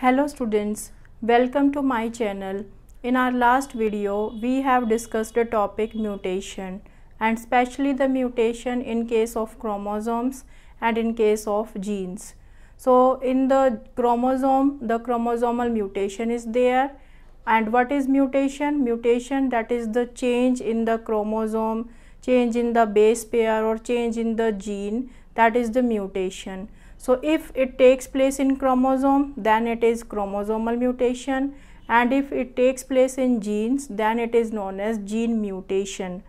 Hello students, welcome to my channel. In our last video, we have discussed the topic mutation and especially the mutation in case of chromosomes and in case of genes. So in the chromosome, the chromosomal mutation is there. And what is mutation? Mutation, that is the change in the chromosome, change in the base pair or change in the gene, that is the mutation. So if it takes place in chromosome, then it is chromosomal mutation, and if it takes place in genes, then it is known as gene mutation.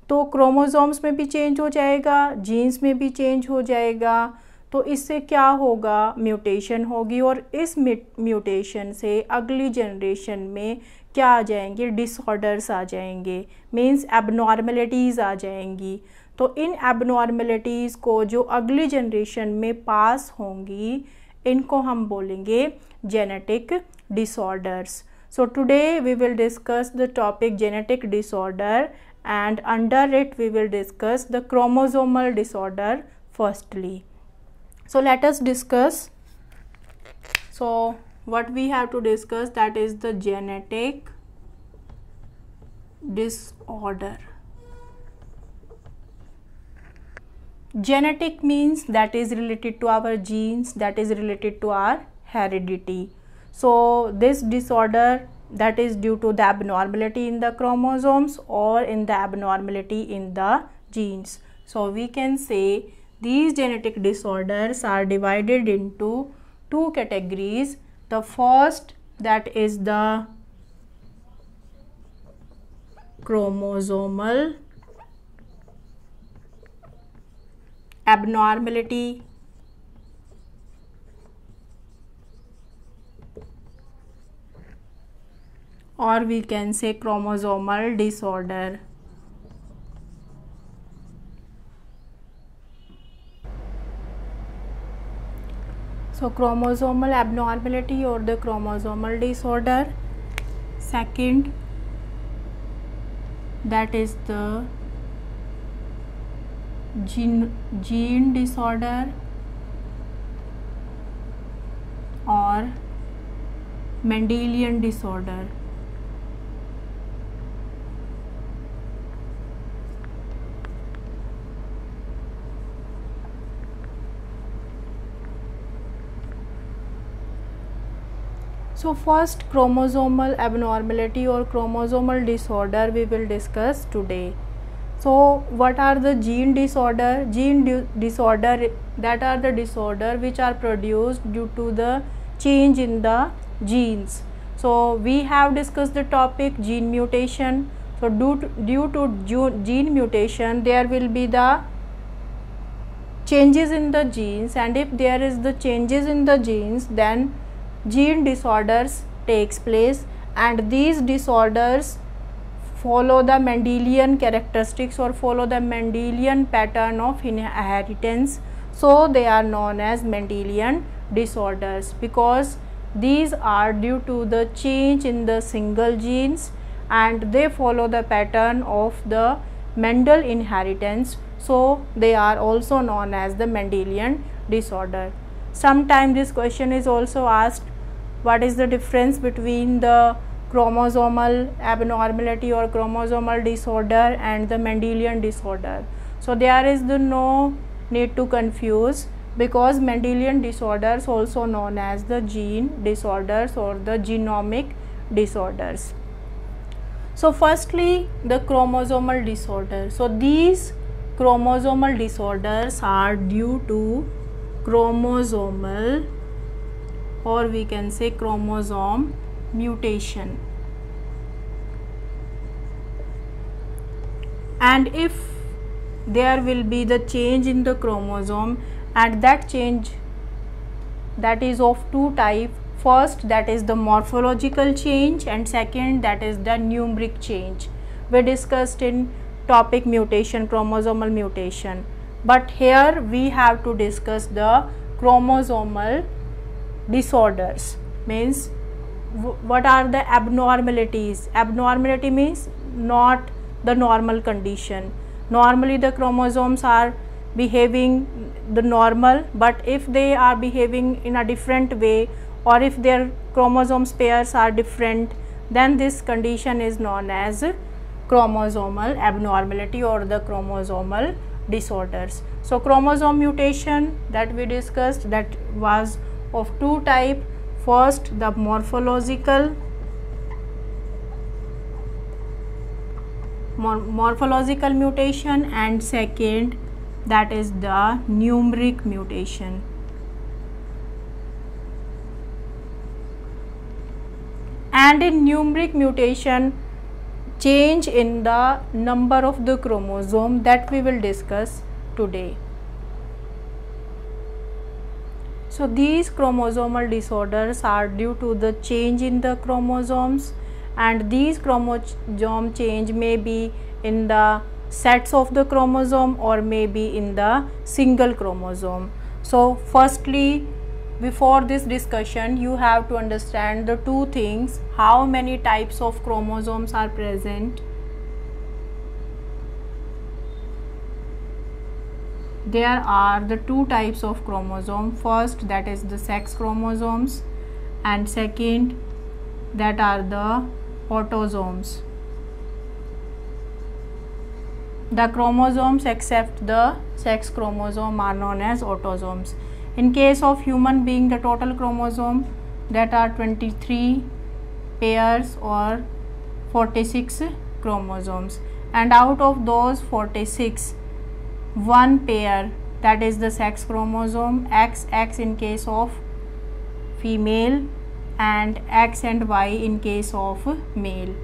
तो chromosomes में भी change हो जाएगा, jeans में भी change हो जाएगा, तो इससे क्या होगा, म्यूटेशन होगी और इस म्यूटेशन से अगली जनरेशन में क्या आ जाएंगे, डिसऑर्डर्स आ जाएंगे, मीन्स एबनॉर्मलिटीज़ आ जाएंगी. तो इन एबनॉर्मलिटीज़ को जो अगली जनरेशन में पास होंगी, इनको हम बोलेंगे genetic disorders. So today we will discuss the topic genetic disorder, and under it we will discuss the chromosomal disorder firstly. So let us discuss. So what we have to discuss, that is the genetic disorder. Genetic means that is related to our genes, that is related to our heredity. So this disorder, that is due to the abnormality in the chromosomes or in the abnormality in the genes. So we can say these genetic disorders are divided into two categories. The first, that is the chromosomal abnormality, or we can say chromosomal disorder. So chromosomal abnormality or the chromosomal disorder. Second, that is the gene disorder or Mendelian disorder. So first, chromosomal abnormality or chromosomal disorder we will discuss today. So what are the gene disorder? Disorder, that are the disorder which are produced due to the change in the genes. So we have discussed the topic gene mutation. So due to gene mutation, there will be the changes in the genes, and if there is the changes in the genes, then gene disorders takes place, and these disorders follow the Mendelian characteristics or follow the Mendelian pattern of inheritance. So they are known as Mendelian disorders because these are due to the change in the single genes and they follow the pattern of the Mendel inheritance. So they are also known as the Mendelian disorder. Sometimes this question is also asked, what is the difference between the chromosomal abnormality or chromosomal disorder and the Mendelian disorder? So there is no need to confuse, because Mendelian disorders also known as the gene disorders or the genomic disorders. So firstly, the chromosomal disorder. So these chromosomal disorders are due to chromosomal, or we can say chromosome mutation. And if there will be the change in the chromosome, and that change, that is of two types. First, that is the morphological change, and second, that is the numeric change. We discussed in topic mutation, chromosomal mutation, but here we have to discuss the chromosomal disorders. Means what are the abnormalities? Abnormality means not the normal condition. Normally the chromosomes are behaving the normal, but if they are behaving in a different way or if their chromosomes pairs are different, then this condition is known as chromosomal abnormality or the chromosomal disorders. So chromosome mutation that we discussed, that was of two types. First, the morphological mutation, and second, that is the numeric mutation. And in numeric mutation, change in the number of the chromosome, that we will discuss today. So these chromosomal disorders are due to the change in the chromosomes, and these chromosome change may be in the sets of the chromosome or may be in the single chromosome. So firstly, before this discussion, you have to understand the two things: how many types of chromosomes are present, there are the two types of chromosome. First, that is the sex chromosomes, and second, that are the autosomes. The chromosomes except the sex chromosome are known as autosomes. In case of human being, the total chromosome, that are 23 pairs or 46 chromosomes, and out of those 46, one pair, that is the sex chromosome, XX in case of female and X and Y in case of male.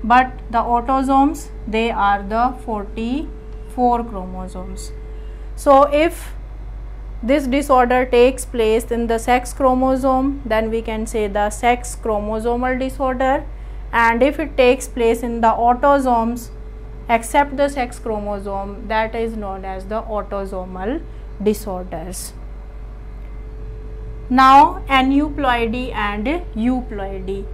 But the autosomes, they are the 44 chromosomes. So if this disorder takes place in the sex chromosome, then we can say the sex chromosomal disorder, and if it takes place in the autosomes except the sex chromosome, that is known as the autosomal disorders. Now aneuploidy and euploidy.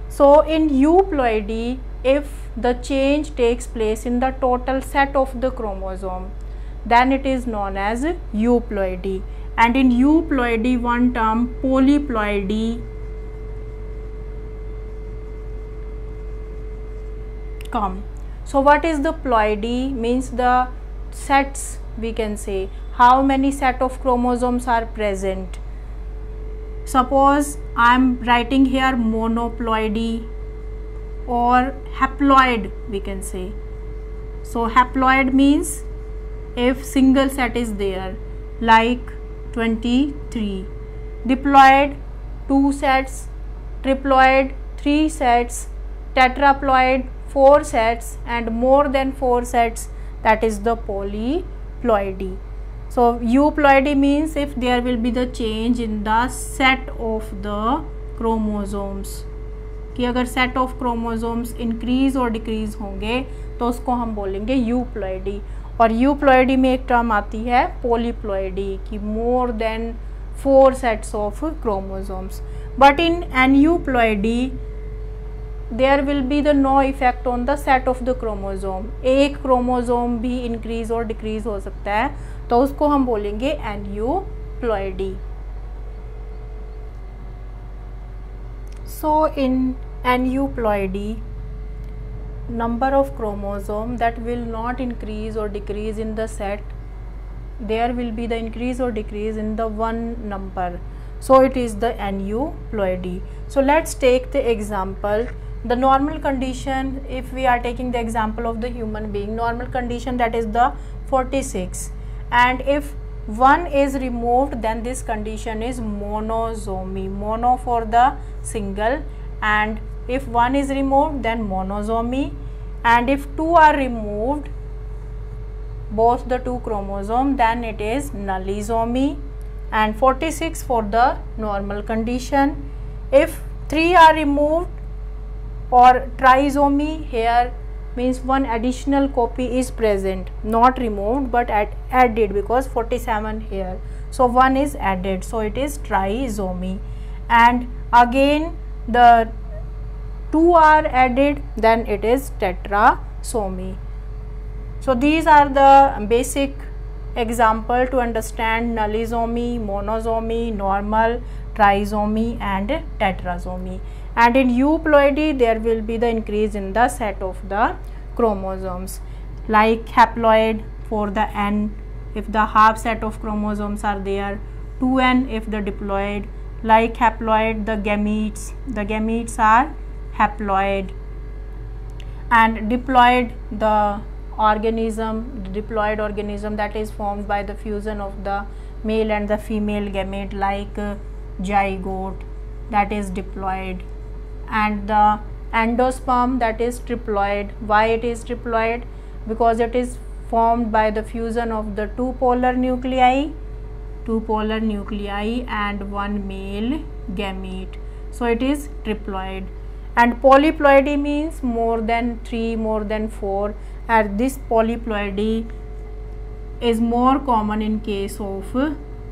So in euploidy, if the change takes place in the total set of the chromosome, then it is known as euploidy. And in euploidy, one term polyploidy come. So what is the ploidy? Means the sets, we can say how many set of chromosomes are present. Suppose I am writing here monoploidy or haploid, we can say. So haploid means if single set is there, like 23. Diploid, 2 sets. Triploid, 3 sets. Tetraploid, 4 sets, and more than 4 sets, that is the polyploidy. So euploidy means if there will be the change in the set of the chromosomes, कि अगर set of chromosomes increase और decrease होंगे तो उसको हम बोलेंगे euploidy. और euploidy में एक टर्म आती है polyploidy, कि more than 4 sets of chromosomes. But in aneuploidy, there will be the no effect on the set of the chromosome. एक क्रोमोसोम भी increase और decrease हो सकता है, तो उसको हम बोलेंगे aneuploidy. So in aneuploidy, number of chromosome that will not increase or decrease in the set, there will be the increase or decrease in the one number. So it is the aneuploidy. So let's take the example. The normal condition, if we are taking the example of the human being, normal condition, that is the 46, and if one is removed, then this condition is monosomy. Mono for the single, and if one is removed, then monosomy, and if two are removed, both the two chromosome, then it is nullisomy, and 46 for the normal condition. If 3 are removed, or trisomy, here means one additional copy is present, not removed but added, because 47 here, so one is added, so it is trisomy. And again the 2 are added, then it is tetrasomy. So these are the basic example to understand nullisomy, monosomy, normal, trisomy and tetrasomy. And in euploidy there will be the increase in the set of the chromosomes, like haploid for the N if the half set of chromosomes are there, 2N if the diploid. Like haploid, the gametes are haploid, and diploid, the diploid organism that is formed by the fusion of the male and the female gamete, like zygote, that is diploid. And the endosperm, that is triploid. Why it is triploid? Because it is formed by the fusion of the two polar nuclei and one male gamete, so it is triploid. And polyploidy means more than 3, more than 4, and this polyploidy is more common in case of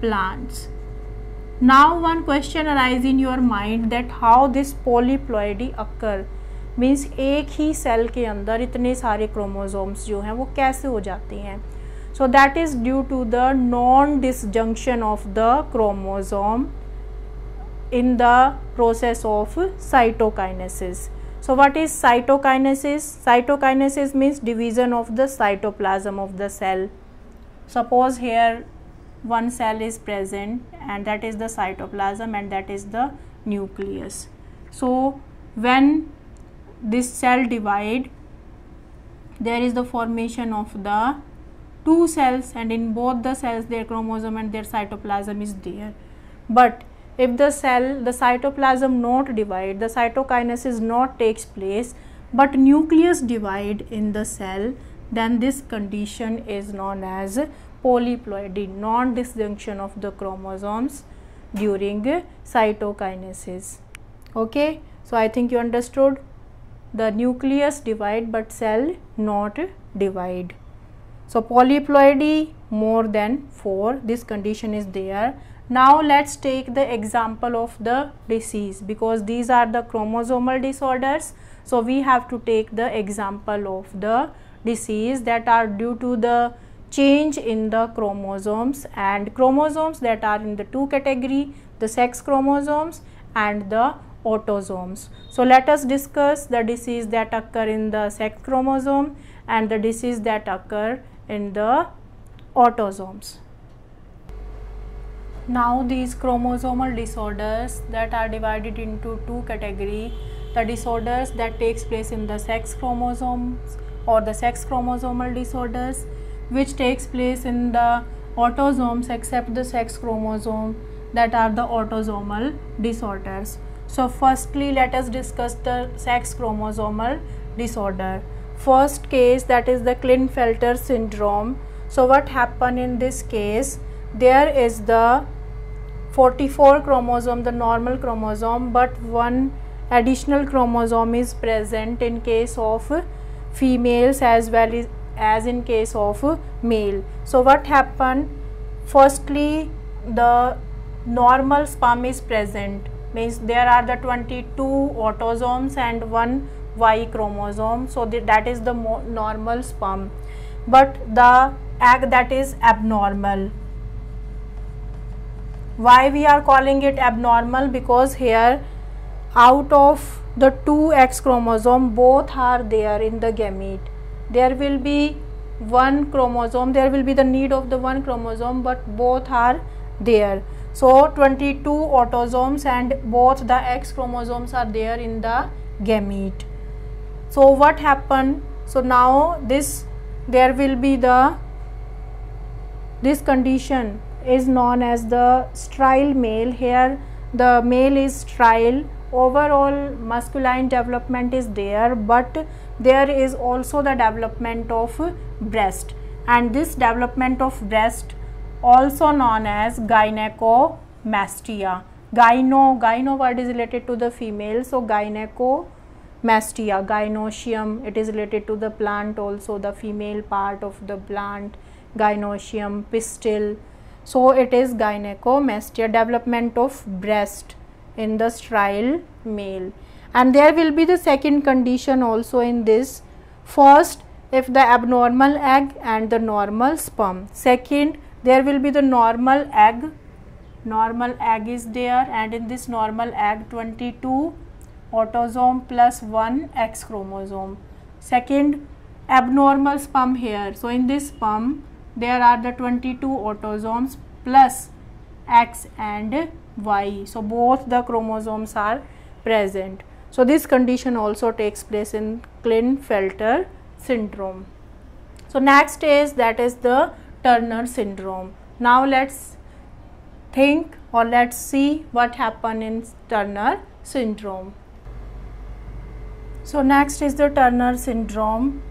plants. Now one question arises in your mind that how this polyploidy occur, means एक ही cell के अंदर इतने सारे chromosomes जो हैं वो कैसे हो जाते हैं. So that is due to the non disjunction of the chromosome in the process of cytokinesis. So what is cytokinesis? Cytokinesis means division of the cytoplasm of the cell. Suppose here one cell is present and that is the cytoplasm and that is the nucleus. So when this cell divide, there is the formation of the two cells, and in both the cells their chromosome and their cytoplasm is there. But if the cytoplasm not divide, the cytokinesis not takes place, but nucleus divide in the cell, then this condition is known as polyploidy, non-disjunction of the chromosomes during cytokinesis. Okay, so I think you understood. The nucleus divide but cell not divide. So polyploidy more than 4, this condition is there. Now let's take the example of the disease, because these are the chromosomal disorders. So we have to take the example of the disease that are due to the change in the chromosomes, and chromosomes that are in the two category, the sex chromosomes and the autosomes. So let us discuss the disease that occur in the sex chromosome and the disease that occur in the autosomes. Now these chromosomal disorders that are divided into two categories, the disorders that takes place in the sex chromosomes or the sex chromosomal disorders, which takes place in the autosomes except the sex chromosome, that are the autosomal disorders. So firstly let us discuss the sex chromosomal disorder. First case, that is the Klinefelter syndrome. So what happened in this case, there is the 44 chromosome, the normal chromosome, but one additional chromosome is present in case of females as well as in case of male. So what happened, firstly the normal sperm is present, means there are the 22 autosomes and one Y chromosome, so that is the normal sperm, but the egg that is abnormal. Why we are calling it abnormal? Because here out of the two X chromosome, both are there in the gamete. There will be one chromosome, there will be the need of the one chromosome, but both are there. So 22 autosomes and both the X chromosomes are there in the gamete. So what happened? So now this condition is known as the sterile male. Here the male is sterile, overall masculine development is there, but there is also the development of breast, and this development of breast also known as gynecomastia. Gyno word is related to the female, so gynecomastia, gynoecium, it is related to the plant also, the female part of the plant, gynoecium, pistil. So it is gynecomastia, development of breast in the sterile male. And there will be the second condition also in this. First, if the abnormal egg and the normal sperm. Second, there will be the normal egg, normal egg is there, and in this normal egg 22 autosome plus 1 X chromosome. Second, abnormal sperm here. So in this sperm there are the 22 autosomes plus X and Y. So both the chromosomes are present. So this condition also takes place in Klinefelter syndrome. So next is, that is the Turner syndrome. Now let's think, or let's see what happened in Turner syndrome. So next is the Turner syndrome.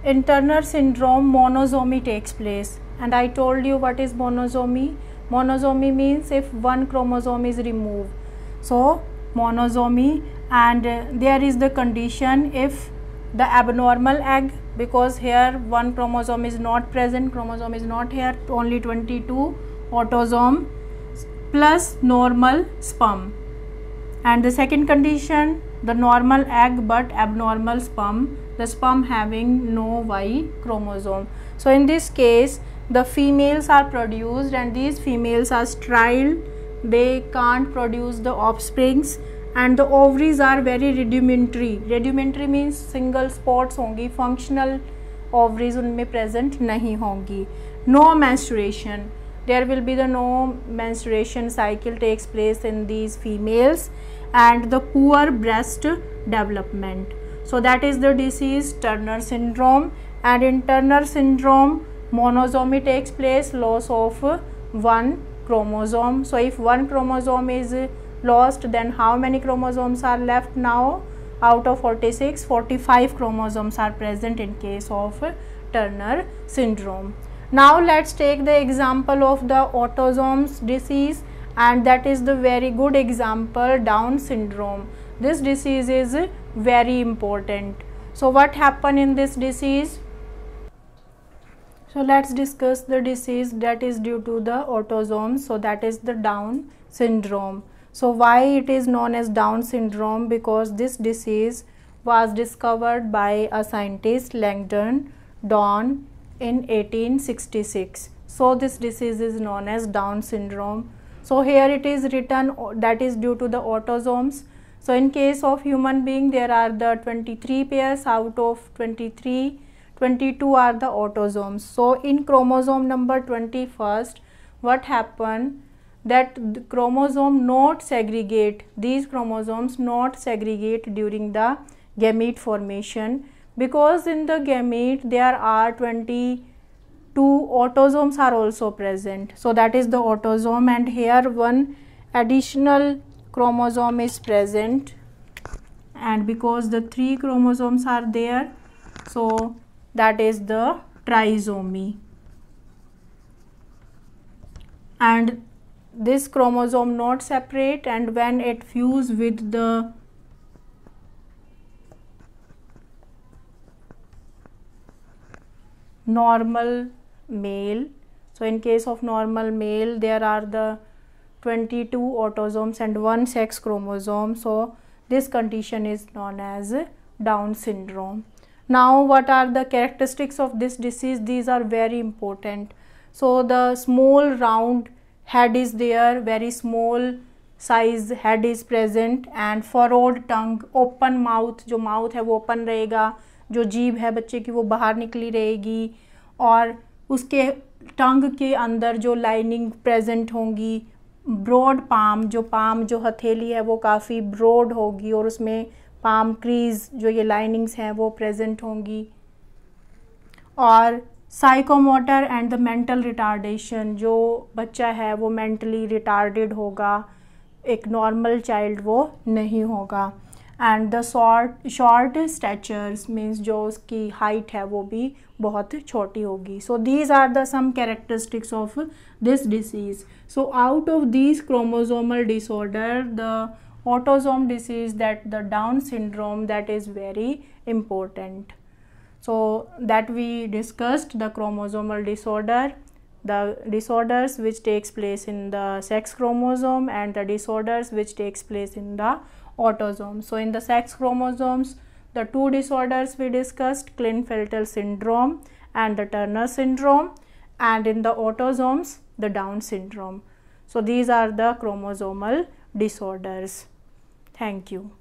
In Turner syndrome, monosomy takes place, and I told you what is monosomy. Monosomy means if one chromosome is removed. So monosomy, and there is the condition if the abnormal egg, because here one chromosome is not present, chromosome is not here, only 22 autosome plus normal sperm. And the second condition, the normal egg but abnormal sperm, the sperm having no Y chromosome. So in this case the females are produced, and these females are sterile, they can't produce the offsprings, and the ovaries are very rudimentary. Rudimentary means single spots होंगी, functional ovaries उनमें present नहीं होंगी. No menstruation, there will be the no menstruation cycle takes place in these females, and the poor breast development. So that is the disease Turner syndrome. And in Turner syndrome, monosomy takes place, loss of one chromosome. So if one chromosome is lost, then how many chromosomes are left now? Out of 46, 45 chromosomes are present in case of Turner syndrome. Now let's take the example of the autosomes disease, and that is the very good example, Down syndrome. This disease is very important. So what happened in this disease? So let's discuss the disease that is due to the autosomes. So that is the Down syndrome. So why it is known as Down syndrome? Because this disease was discovered by a scientist, Langdon Dohn, in 1866. So this disease is known as Down syndrome. So here it is written that is due to the autosomes. So in case of human being, there are the 23 pairs, out of 23, 22 are the autosomes. So in chromosome number 21st, what happened? That the chromosome not segregate, these chromosomes not segregate during the gamete formation, because in the gamete there are 22 autosomes are also present. So that is the autosome, and here one additional chromosome is present, and because the 3 chromosomes are there, so that is the trisomy. And this chromosome not separate, and when it fuse with the normal male, so in case of normal male there are the 22 autosomes and 1 sex chromosome. So this condition is known as Down syndrome. Now what are the characteristics of this disease? These are very important. So the small round head is there, very small size head is present, and furrowed tongue, open mouth, जो mouth है वो open रहेगा, जो जीभ है बच्चे की वो बाहर निकली रहेगी, और उसके टंग के अंदर जो लाइनिंग प्रेजेंट होंगी, ब्रॉड पाम, जो पाम जो हथेली है वो काफ़ी ब्रॉड होगी, और उसमें पाम क्रीज जो ये लाइनिंग्स हैं वो प्रेजेंट होंगी, और psychomotor and the mental retardation, जो बच्चा है वो मेंटली रिटार्डेड होगा, एक नॉर्मल चाइल्ड वो नहीं होगा, and the short statures means जो उसकी हाइट है वो भी बहुत छोटी होगी. So these are the some characteristics of this disease. So out of these chromosomal disorder the autosome disease, that the Down syndrome, that is very important. So that we discussed the chromosomal disorder, the disorders which takes place in the sex chromosome, and the disorders which takes place in the autosome. So in the sex chromosomes, the 2 disorders we discussed, Klinefelter syndrome and the Turner syndrome, and in the autosomes the Down syndrome. So these are the chromosomal disorders. Thank you.